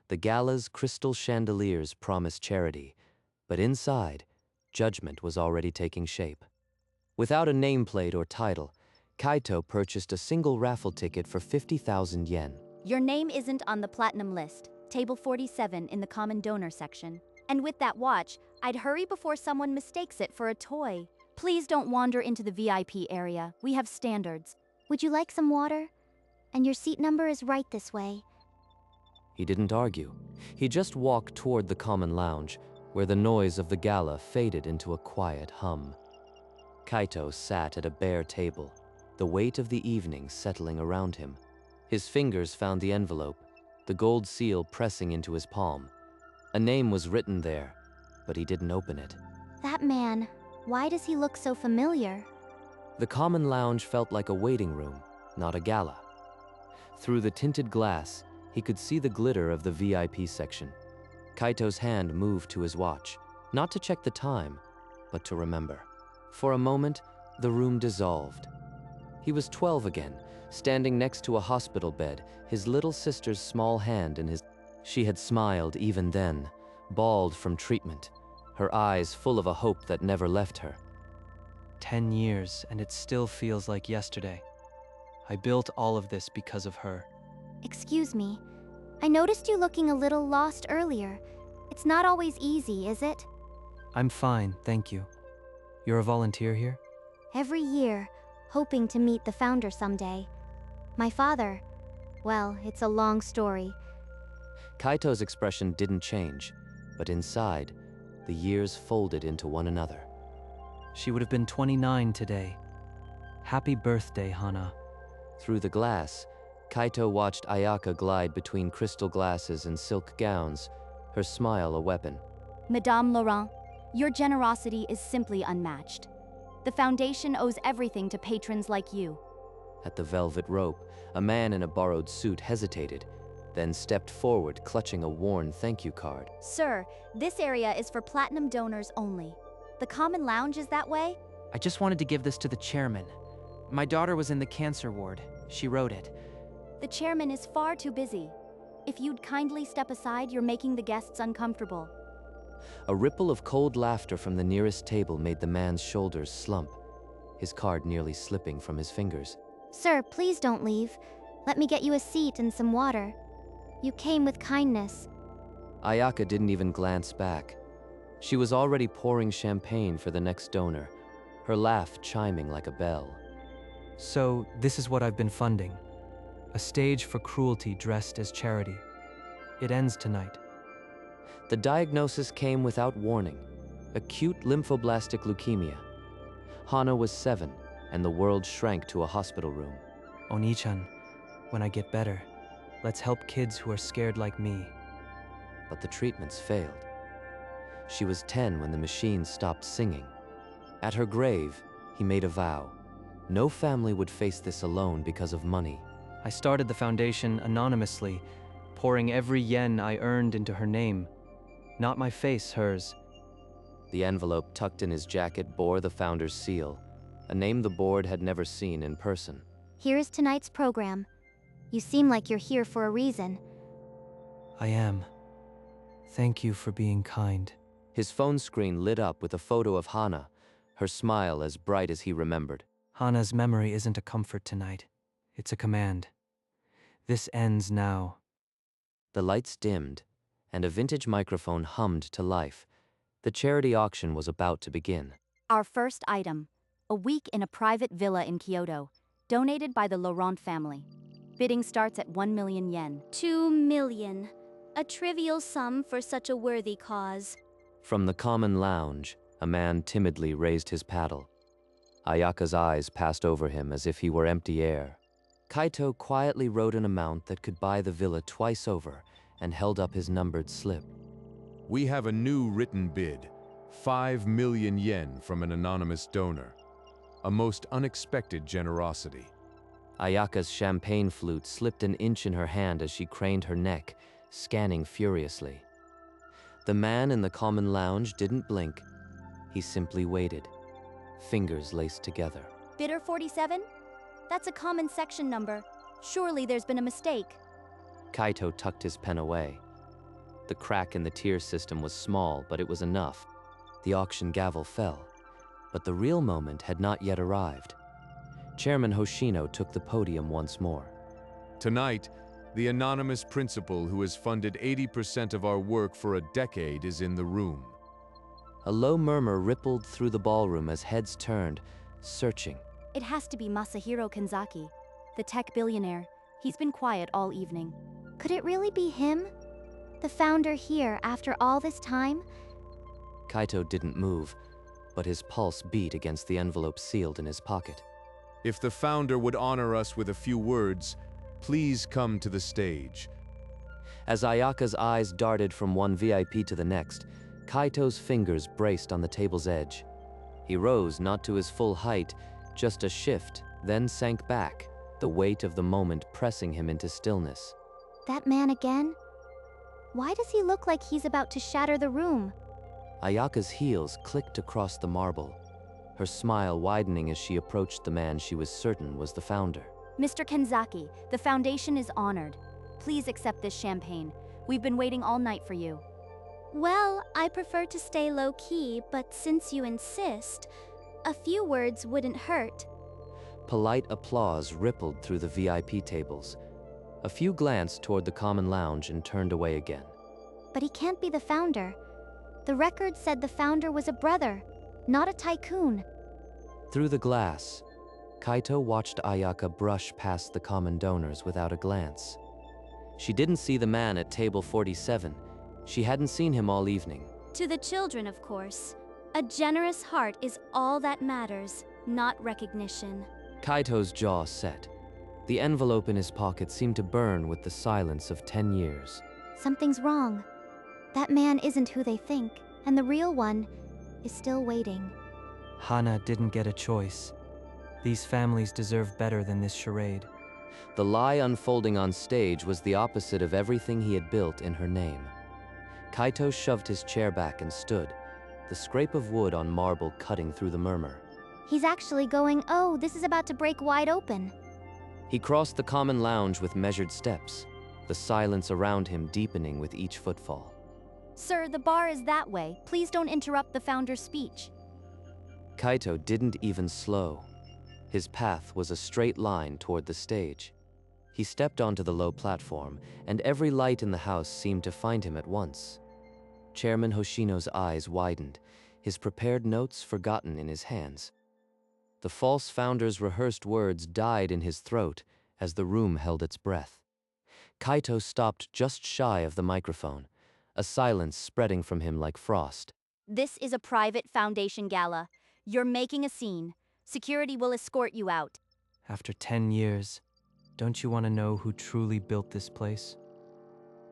The gala's crystal chandeliers promised charity, but inside, judgment was already taking shape. Without a nameplate or title, Kaito purchased a single raffle ticket for 50,000 yen. Your name isn't on the platinum list, table 47 in the common donor section. And with that watch, I'd hurry before someone mistakes it for a toy. Please don't wander into the VIP area. We have standards. Would you like some water? And your seat number is right this way. He didn't argue. He just walked toward the common lounge, where the noise of the gala faded into a quiet hum. Kaito sat at a bare table, the weight of the evening settling around him. His fingers found the envelope, the gold seal pressing into his palm. A name was written there, but he didn't open it. That man, why does he look so familiar? The common lounge felt like a waiting room, not a gala. Through the tinted glass, he could see the glitter of the VIP section. Kaito's hand moved to his watch, not to check the time, but to remember. For a moment, the room dissolved. He was 12 again, standing next to a hospital bed, his little sister's small hand in his. She had smiled even then, bald from treatment, her eyes full of a hope that never left her. 10 years, and it still feels like yesterday. I built all of this because of her. Excuse me. I noticed you looking a little lost earlier. It's not always easy, is it? I'm fine, thank you. You're a volunteer here? Every year, hoping to meet the founder someday. My father, well, it's a long story. Kaito's expression didn't change, but inside, the years folded into one another. She would have been 29 today. Happy birthday, Hana. Through the glass, Kaito watched Ayaka glide between crystal glasses and silk gowns, her smile a weapon. Madame Laurent, your generosity is simply unmatched. The Foundation owes everything to patrons like you. At the velvet rope, a man in a borrowed suit hesitated, then stepped forward, clutching a worn thank you card. Sir, this area is for platinum donors only. The common lounge is that way? I just wanted to give this to the chairman. My daughter was in the cancer ward. She wrote it. The chairman is far too busy. If you'd kindly step aside, you're making the guests uncomfortable. A ripple of cold laughter from the nearest table made the man's shoulders slump, his card nearly slipping from his fingers. Sir, please don't leave. Let me get you a seat and some water. You came with kindness. Ayaka didn't even glance back. She was already pouring champagne for the next donor, her laugh chiming like a bell. So, this is what I've been funding. A stage for cruelty dressed as charity. It ends tonight. The diagnosis came without warning: acute lymphoblastic leukemia. Hana was 7, and the world shrank to a hospital room. Oni-chan, when I get better, let's help kids who are scared like me. But the treatments failed. She was 10 when the machine stopped singing. At her grave, he made a vow. No family would face this alone because of money. I started the foundation anonymously, pouring every yen I earned into her name. Not my face, hers. The envelope tucked in his jacket bore the founder's seal, a name the board had never seen in person. Here is tonight's program. You seem like you're here for a reason. I am. Thank you for being kind. His phone screen lit up with a photo of Hana, her smile as bright as he remembered. Hana's memory isn't a comfort tonight. It's a command. This ends now. The lights dimmed, and a vintage microphone hummed to life. The charity auction was about to begin. Our first item, a week in a private villa in Kyoto, donated by the Laurent family. Bidding starts at 1 million yen. 2 million. A trivial sum for such a worthy cause. From the common lounge, a man timidly raised his paddle. Ayaka's eyes passed over him as if he were empty air. Kaito quietly wrote an amount that could buy the villa twice over and held up his numbered slip. We have a new written bid, 5 million yen from an anonymous donor. A most unexpected generosity. Ayaka's champagne flute slipped an inch in her hand as she craned her neck, scanning furiously. The man in the common lounge didn't blink. He simply waited, fingers laced together. Bidder 47? That's a common section number. Surely there's been a mistake. Kaito tucked his pen away. The crack in the tier system was small, but it was enough. The auction gavel fell, but the real moment had not yet arrived. Chairman Hoshino took the podium once more. Tonight, the anonymous principal who has funded 80% of our work for a decade is in the room. A low murmur rippled through the ballroom as heads turned, searching. It has to be Masahiro Kanzaki, the tech billionaire. He's been quiet all evening. Could it really be him? The founder here after all this time? Kaito didn't move, but his pulse beat against the envelope sealed in his pocket. If the founder would honor us with a few words, please come to the stage. As Ayaka's eyes darted from one VIP to the next, Kaito's fingers braced on the table's edge. He rose not to his full height, just a shift, then sank back, the weight of the moment pressing him into stillness. That man again? Why does he look like he's about to shatter the room? Ayaka's heels clicked across the marble, her smile widening as she approached the man she was certain was the founder. Mr. Kanzaki, the Foundation is honored. Please accept this champagne. We've been waiting all night for you. Well, I prefer to stay low-key, but since you insist, a few words wouldn't hurt. Polite applause rippled through the VIP tables. A few glanced toward the common lounge and turned away again. But he can't be the founder. The record said the founder was a brother, not a tycoon. Through the glass, Kaito watched Ayaka brush past the common donors without a glance. She didn't see the man at table 47. She hadn't seen him all evening. To the children, of course. A generous heart is all that matters, not recognition. Kaito's jaw set. The envelope in his pocket seemed to burn with the silence of 10 years. Something's wrong. That man isn't who they think, and the real one is still waiting. Hana didn't get a choice. These families deserve better than this charade. The lie unfolding on stage was the opposite of everything he had built in her name. Kaito shoved his chair back and stood, the scrape of wood on marble cutting through the murmur. He's actually going, oh, this is about to break wide open. He crossed the common lounge with measured steps, the silence around him deepening with each footfall. Sir, the bar is that way. Please don't interrupt the founder's speech. Kaito didn't even slow. His path was a straight line toward the stage. He stepped onto the low platform, and every light in the house seemed to find him at once. Chairman Hoshino's eyes widened, his prepared notes forgotten in his hands. The false founder's rehearsed words died in his throat as the room held its breath. Kaito stopped just shy of the microphone, a silence spreading from him like frost. This is a private Foundation gala. You're making a scene. Security will escort you out. After 10 years, don't you want to know who truly built this place?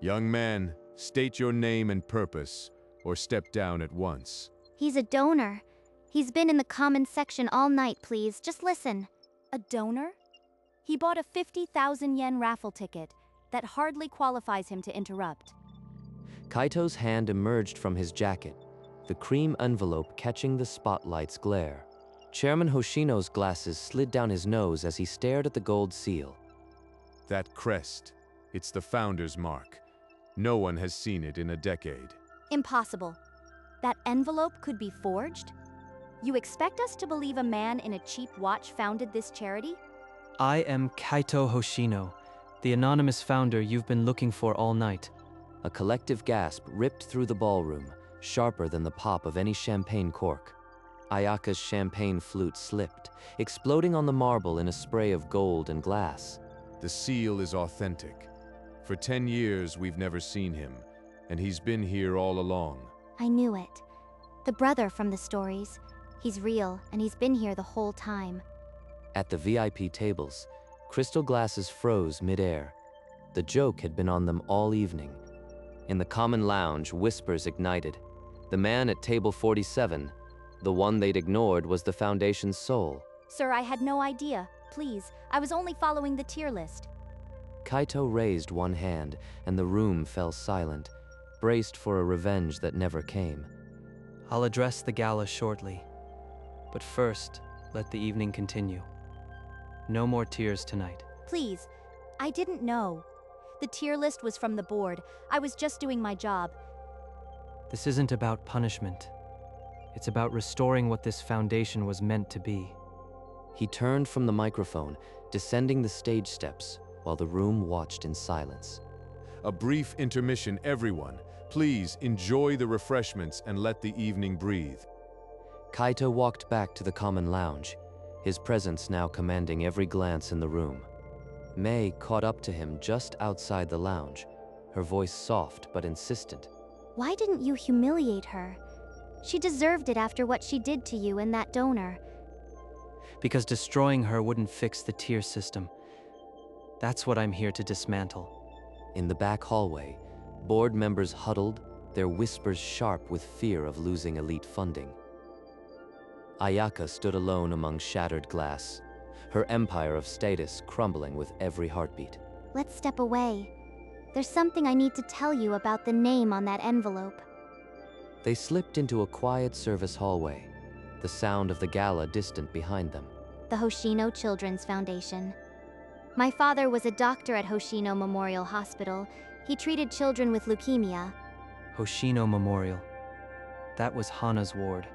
Young man, state your name and purpose, or step down at once. He's a donor. He's been in the comments section all night, please. Just listen. A donor? He bought a 50,000 yen raffle ticket. That hardly qualifies him to interrupt. Kaito's hand emerged from his jacket, the cream envelope catching the spotlight's glare. Chairman Hoshino's glasses slid down his nose as he stared at the gold seal. That crest, it's the founder's mark. No one has seen it in a decade. Impossible. That envelope could be forged? You expect us to believe a man in a cheap watch founded this charity? I am Kaito Hoshino, the anonymous founder you've been looking for all night. A collective gasp ripped through the ballroom, sharper than the pop of any champagne cork. Ayaka's champagne flute slipped, exploding on the marble in a spray of gold and glass. The seal is authentic. For 10 years, we've never seen him, and he's been here all along. I knew it. The brother from the stories. He's real, and he's been here the whole time. At the VIP tables, crystal glasses froze mid-air. The joke had been on them all evening. In the common lounge, whispers ignited. The man at table 47, the one they'd ignored, was the Foundation's soul. Sir, I had no idea. Please, I was only following the tier list. Kaito raised one hand, and the room fell silent, braced for a revenge that never came. I'll address the gala shortly. But first, let the evening continue. No more tears tonight. Please, I didn't know. The tier list was from the board. I was just doing my job. This isn't about punishment. It's about restoring what this foundation was meant to be. He turned from the microphone, descending the stage steps, while the room watched in silence. A brief intermission, everyone. Please enjoy the refreshments and let the evening breathe. Kaito walked back to the common lounge, his presence now commanding every glance in the room. May caught up to him just outside the lounge, her voice soft but insistent. Why didn't you humiliate her? She deserved it after what she did to you and that donor. Because destroying her wouldn't fix the tier system. That's what I'm here to dismantle. In the back hallway, board members huddled, their whispers sharp with fear of losing elite funding. Ayaka stood alone among shattered glass, her empire of status crumbling with every heartbeat. Let's step away. There's something I need to tell you about the name on that envelope. They slipped into a quiet service hallway, the sound of the gala distant behind them. The Hoshino Children's Foundation. My father was a doctor at Hoshino Memorial Hospital. He treated children with leukemia. Hoshino Memorial. That was Hana's ward.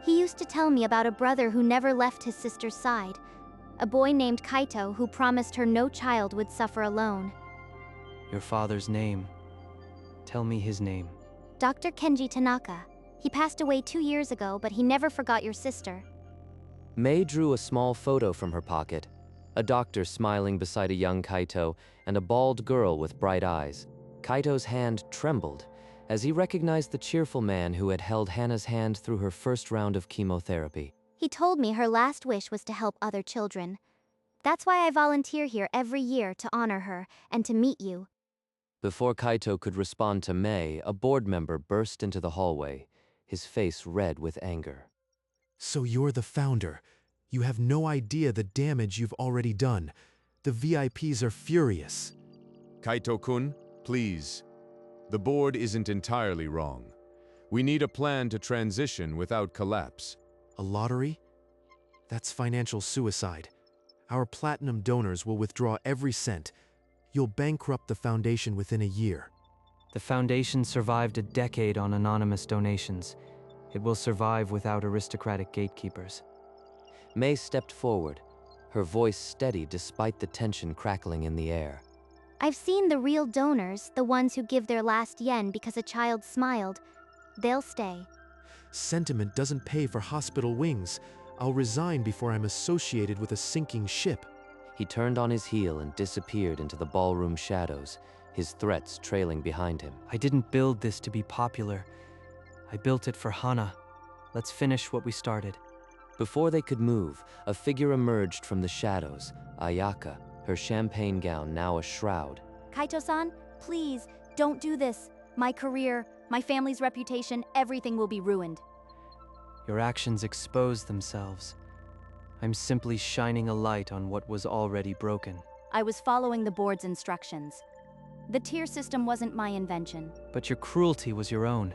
He used to tell me about a brother who never left his sister's side. A boy named Kaito who promised her no child would suffer alone. Your father's name. Tell me his name. Dr. Kenji Tanaka. He passed away 2 years ago, but he never forgot your sister. May drew a small photo from her pocket, a doctor smiling beside a young Kaito and a bald girl with bright eyes. Kaito's hand trembled as he recognized the cheerful man who had held Hana's hand through her first round of chemotherapy. He told me her last wish was to help other children. That's why I volunteer here every year to honor her and to meet you. Before Kaito could respond to May, a board member burst into the hallway, his face red with anger. So you're the founder. You have no idea the damage you've already done. The VIPs are furious. Kaito-kun, please. The board isn't entirely wrong. We need a plan to transition without collapse. A lottery? That's financial suicide. Our platinum donors will withdraw every cent. You'll bankrupt the foundation within a year. The foundation survived a decade on anonymous donations. It will survive without aristocratic gatekeepers. May stepped forward, her voice steady despite the tension crackling in the air. I've seen the real donors, the ones who give their last yen because a child smiled. They'll stay. Sentiment doesn't pay for hospital wings. I'll resign before I'm associated with a sinking ship. He turned on his heel and disappeared into the ballroom shadows, his threats trailing behind him. I didn't build this to be popular. I built it for Hana. Let's finish what we started. Before they could move, a figure emerged from the shadows, Ayaka, her champagne gown now a shroud. Kaito-san, please, don't do this. My career, my family's reputation, everything will be ruined. Your actions expose themselves. I'm simply shining a light on what was already broken. I was following the board's instructions. The tier system wasn't my invention. But your cruelty was your own.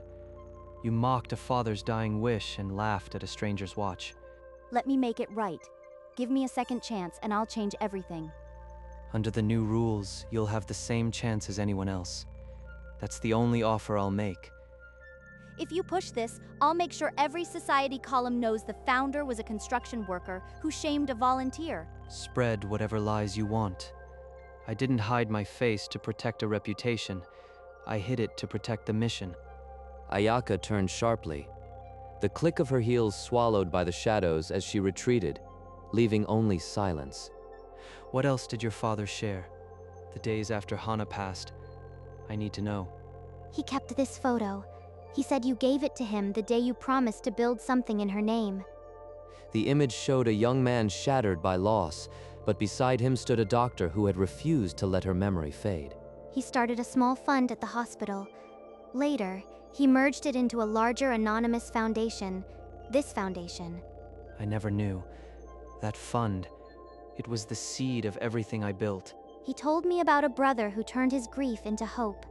You mocked a father's dying wish and laughed at a stranger's watch. Let me make it right. Give me a second chance and I'll change everything. Under the new rules, you'll have the same chance as anyone else. That's the only offer I'll make. If you push this, I'll make sure every society column knows the founder was a construction worker who shamed a volunteer. Spread whatever lies you want. I didn't hide my face to protect a reputation. I hid it to protect the mission. Ayaka turned sharply, the click of her heels swallowed by the shadows as she retreated, leaving only silence. What else did your father share? The days after Hana passed. I need to know. He kept this photo. He said you gave it to him the day you promised to build something in her name. The image showed a young man shattered by loss, but beside him stood a doctor who had refused to let her memory fade. He started a small fund at the hospital. Later, he merged it into a larger anonymous foundation, this foundation. I never knew. That fund, it was the seed of everything I built. He told me about a brother who turned his grief into hope.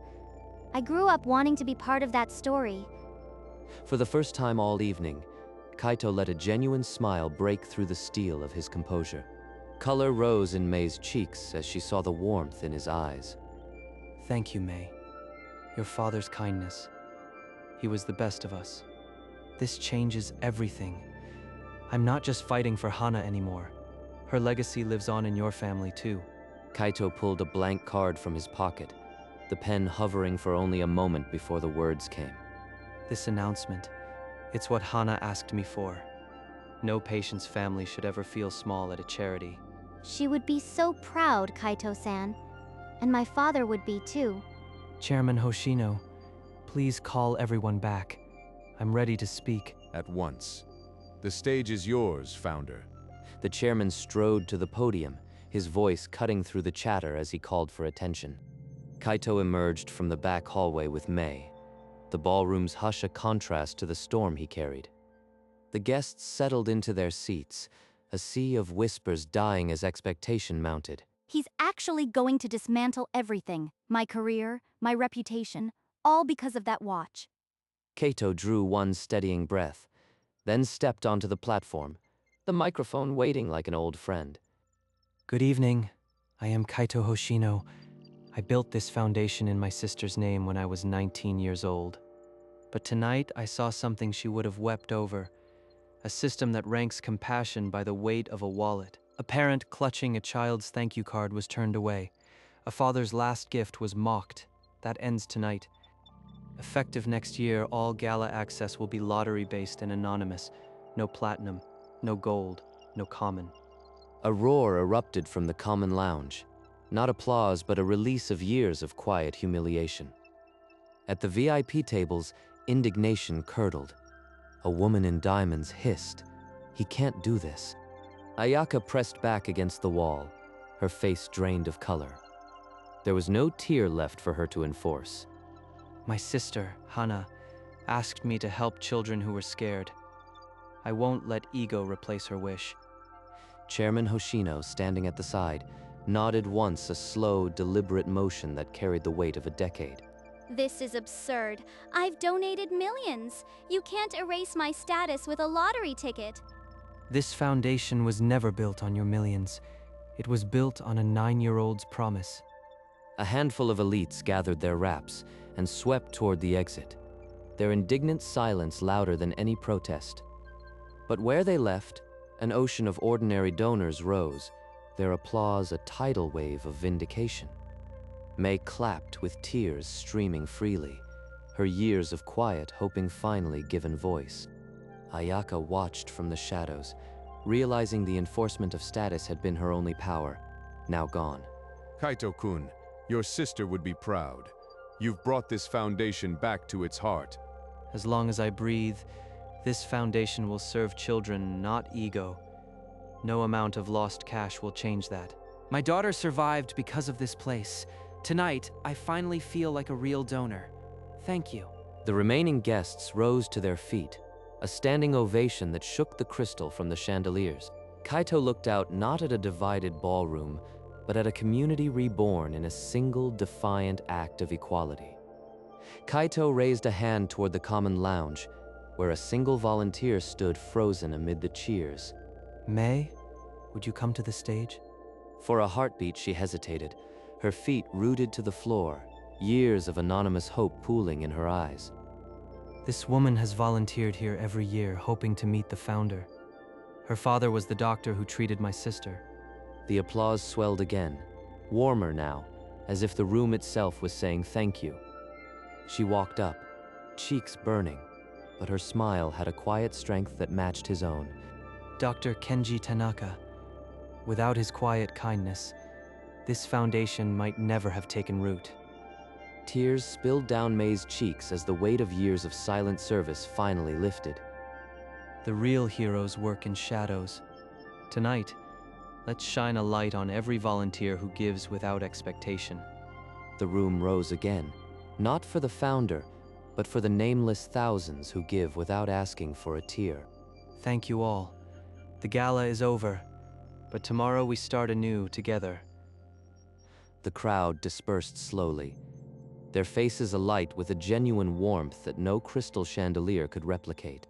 I grew up wanting to be part of that story. For the first time all evening, Kaito let a genuine smile break through the steel of his composure. Color rose in May's cheeks as she saw the warmth in his eyes. Thank you, May. Your father's kindness. He was the best of us. This changes everything. I'm not just fighting for Hana anymore. Her legacy lives on in your family, too. Kaito pulled a blank card from his pocket, the pen hovering for only a moment before the words came. This announcement, it's what Hana asked me for. No patient's family should ever feel small at a charity. She would be so proud, Kaito-san. And my father would be too. Chairman Hoshino, please call everyone back. I'm ready to speak. At once. The stage is yours, Founder. The chairman strode to the podium, his voice cutting through the chatter as he called for attention. Kaito emerged from the back hallway with May, the ballroom's hush a contrast to the storm he carried. The guests settled into their seats, a sea of whispers dying as expectation mounted. He's actually going to dismantle everything. My career, my reputation, all because of that watch. Kaito drew one steadying breath, then stepped onto the platform, the microphone waiting like an old friend. Good evening. I am Kaito Hoshino. I built this foundation in my sister's name when I was 19 years old. But tonight I saw something she would have wept over. A system that ranks compassion by the weight of a wallet. A parent clutching a child's thank you card was turned away. A father's last gift was mocked. That ends tonight. Effective next year, all gala access will be lottery-based and anonymous. No platinum, no gold, no common. A roar erupted from the common lounge. Not applause, but a release of years of quiet humiliation. At the VIP tables, indignation curdled. A woman in diamonds hissed, "He can't do this." Ayaka pressed back against the wall, her face drained of color. There was no tear left for her to enforce. My sister, Hana, asked me to help children who were scared. I won't let ego replace her wish. Chairman Hoshino, standing at the side, nodded once, a slow, deliberate motion that carried the weight of a decade. This is absurd. I've donated millions. You can't erase my status with a lottery ticket. This foundation was never built on your millions. It was built on a 9-year-old's promise. A handful of elites gathered their wraps and swept toward the exit, their indignant silence louder than any protest. But where they left, an ocean of ordinary donors rose, their applause a tidal wave of vindication. May clapped with tears streaming freely, her years of quiet hoping finally given voice. Ayaka watched from the shadows, realizing the enforcement of status had been her only power, now gone. Kaito-kun, your sister would be proud. You've brought this foundation back to its heart. As long as I breathe, this foundation will serve children, not ego. No amount of lost cash will change that. My daughter survived because of this place. Tonight, I finally feel like a real donor. Thank you. The remaining guests rose to their feet, a standing ovation that shook the crystal from the chandeliers. Kaito looked out not at a divided ballroom, but at a community reborn in a single defiant act of equality. Kaito raised a hand toward the common lounge, where a single volunteer stood frozen amid the cheers. May, would you come to the stage? For a heartbeat she hesitated, her feet rooted to the floor, years of anonymous hope pooling in her eyes. This woman has volunteered here every year, hoping to meet the founder. Her father was the doctor who treated my sister. The applause swelled again, warmer now, as if the room itself was saying thank you. She walked up, cheeks burning, but her smile had a quiet strength that matched his own. Dr. Kenji Tanaka. Without his quiet kindness, this foundation might never have taken root. Tears spilled down May's cheeks as the weight of years of silent service finally lifted. The real heroes work in shadows. Tonight, let's shine a light on every volunteer who gives without expectation. The room rose again, not for the founder, but for the nameless thousands who give without asking for a tear. Thank you all. The gala is over, but tomorrow we start anew together. The crowd dispersed slowly, their faces alight with a genuine warmth that no crystal chandelier could replicate.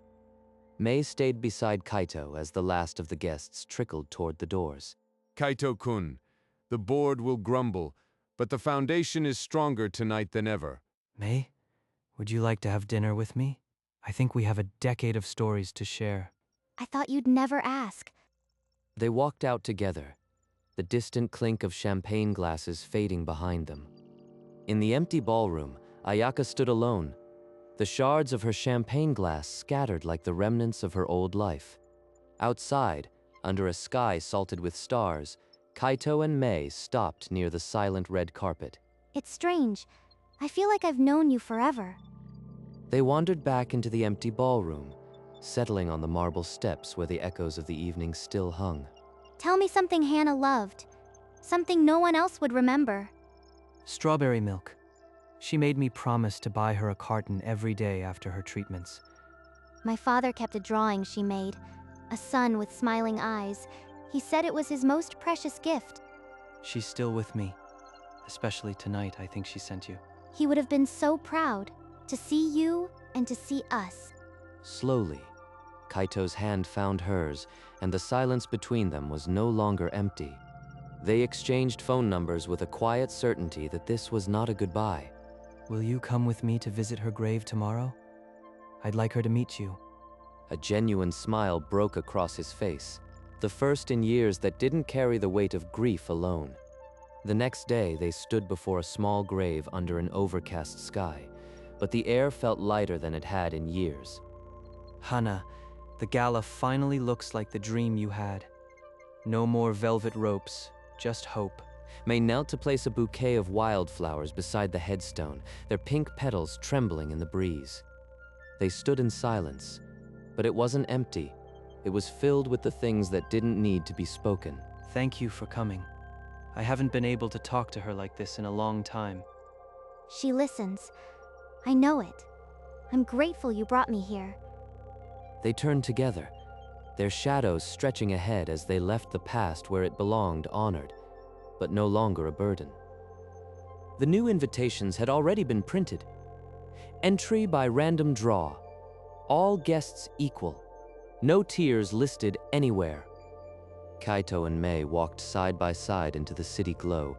May stayed beside Kaito as the last of the guests trickled toward the doors. Kaito-kun, the board will grumble, but the foundation is stronger tonight than ever. May, would you like to have dinner with me? I think we have a decade of stories to share. I thought you'd never ask. They walked out together, the distant clink of champagne glasses fading behind them. In the empty ballroom, Ayaka stood alone, the shards of her champagne glass scattered like the remnants of her old life. Outside, under a sky salted with stars, Kaito and Mei stopped near the silent red carpet. It's strange. I feel like I've known you forever. They wandered back into the empty ballroom, settling on the marble steps where the echoes of the evening still hung. Tell me something Hannah loved. Something no one else would remember. Strawberry milk. She made me promise to buy her a carton every day after her treatments. My father kept a drawing she made. A sun with smiling eyes. He said it was his most precious gift. She's still with me. Especially tonight, I think she sent you. He would have been so proud to see you and to see us. Slowly, Kaito's hand found hers, and the silence between them was no longer empty. They exchanged phone numbers with a quiet certainty that this was not a goodbye. Will you come with me to visit her grave tomorrow? I'd like her to meet you. A genuine smile broke across his face, the first in years that didn't carry the weight of grief alone. The next day, they stood before a small grave under an overcast sky, but the air felt lighter than it had in years. Hana, the gala finally looks like the dream you had. No more velvet ropes, just hope. May knelt to place a bouquet of wildflowers beside the headstone, their pink petals trembling in the breeze. They stood in silence, but it wasn't empty. It was filled with the things that didn't need to be spoken. Thank you for coming. I haven't been able to talk to her like this in a long time. She listens. I know it. I'm grateful you brought me here. They turned together, their shadows stretching ahead as they left the past where it belonged, honored, but no longer a burden. The new invitations had already been printed. Entry by random draw. All guests equal. No tiers listed anywhere. Kaito and Mei walked side by side into the city glow,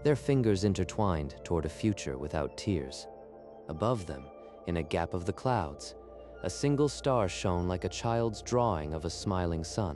their fingers intertwined toward a future without tears. Above them, in a gap of the clouds, a single star shone like a child's drawing of a smiling sun.